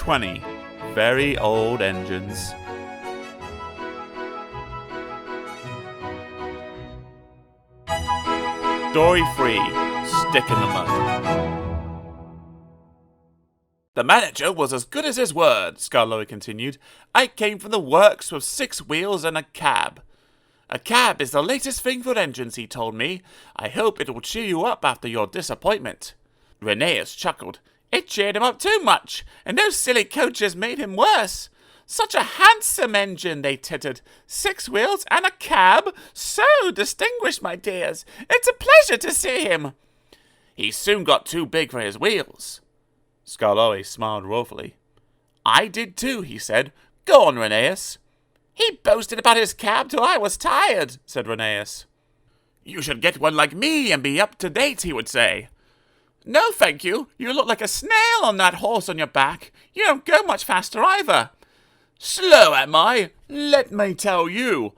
20. Very old engines. Story 3. Stick in the Mud. The manager was as good as his word, Scar-Llyn continued. I came from the works with 6 wheels and a cab. A cab is the latest thing for engines, he told me. I hope it will cheer you up after your disappointment. Rheneas chuckled. It cheered him up too much, and those silly coaches made him worse. Such a handsome engine, they tittered. 6 wheels and a cab? So distinguished, my dears. It's a pleasure to see him. He soon got too big for his wheels. Scar-Llyn smiled ruefully. I did too, he said. Go on, Rheneas. He boasted about his cab till I was tired, said Rheneas. You should get one like me and be up to date, he would say. No, thank you. You look like a snail on that horse on your back. You don't go much faster either. Slow am I? Let me tell you.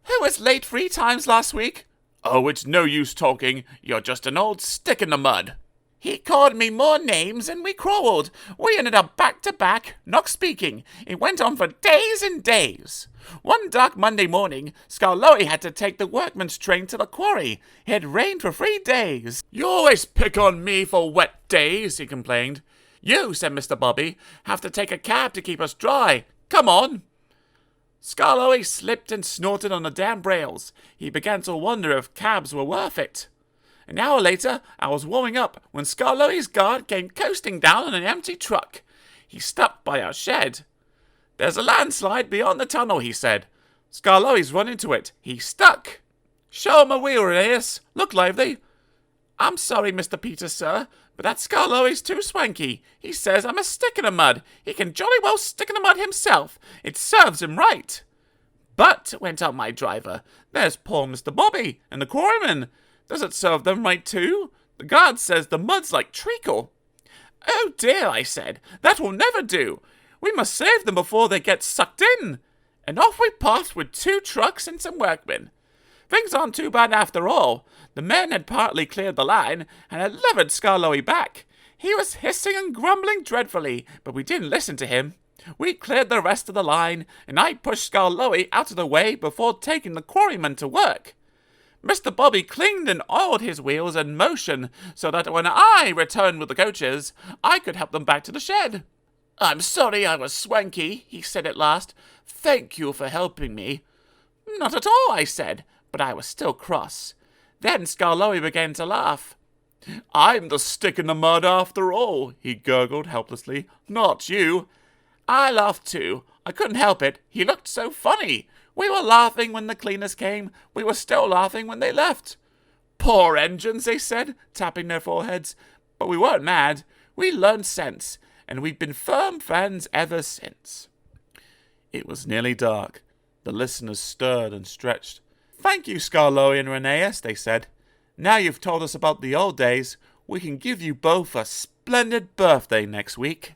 Who was late 3 times last week? Oh, it's no use talking. You're just an old stick in the mud. He called me more names and we quarreled. We ended up back to back, not speaking. It went on for days and days. One dark Monday morning, Scar-Llyn had to take the workman's train to the quarry. It had rained for 3 days. You always pick on me for wet days, he complained. You, said Mr. Bobby, have to take a cab to keep us dry. Come on. Scar-Llyn slipped and snorted on the damp rails. He began to wonder if cabs were worth it. An hour later, I was warming up when Scar-Llyn's guard came coasting down in an empty truck. He stopped by our shed. There's a landslide beyond the tunnel, he said. Scar-Llyn's run into it. He's stuck. Show him a wheel, Rheneas. Look lively. I'm sorry, Mr. Peters, sir, but that Scar-Llyn's too swanky. He says I'm a stick in the mud. He can jolly well stick in the mud himself. It serves him right. But, went on my driver, there's poor Mr. Bobby and the quarryman. Does it serve them right too? The guard says the mud's like treacle. Oh dear, I said, that will never do. We must save them before they get sucked in. And off we puffed with 2 trucks and some workmen. Things aren't too bad after all. The men had partly cleared the line and had levered Scar-Llyn back. He was hissing and grumbling dreadfully, but we didn't listen to him. We cleared the rest of the line, and I pushed Scar-Llyn out of the way before taking the quarryman to work. Mr. Bobby cleaned and oiled his wheels in motion so that when I returned with the coaches, I could help them back to the shed. I'm sorry I was swanky, he said at last. Thank you for helping me. Not at all, I said, but I was still cross. Then Scar-Llyn began to laugh. I'm the stick in the mud after all, he gurgled helplessly. Not you. I laughed too. I couldn't help it. He looked so funny. We were laughing when the cleaners came. We were still laughing when they left. Poor engines, they said, tapping their foreheads. But we weren't mad. We learned sense, and we've been firm friends ever since. It was nearly dark. The listeners stirred and stretched. Thank you, Scar-Llyn and Rheneas, they said. Now you've told us about the old days, we can give you both a splendid birthday next week.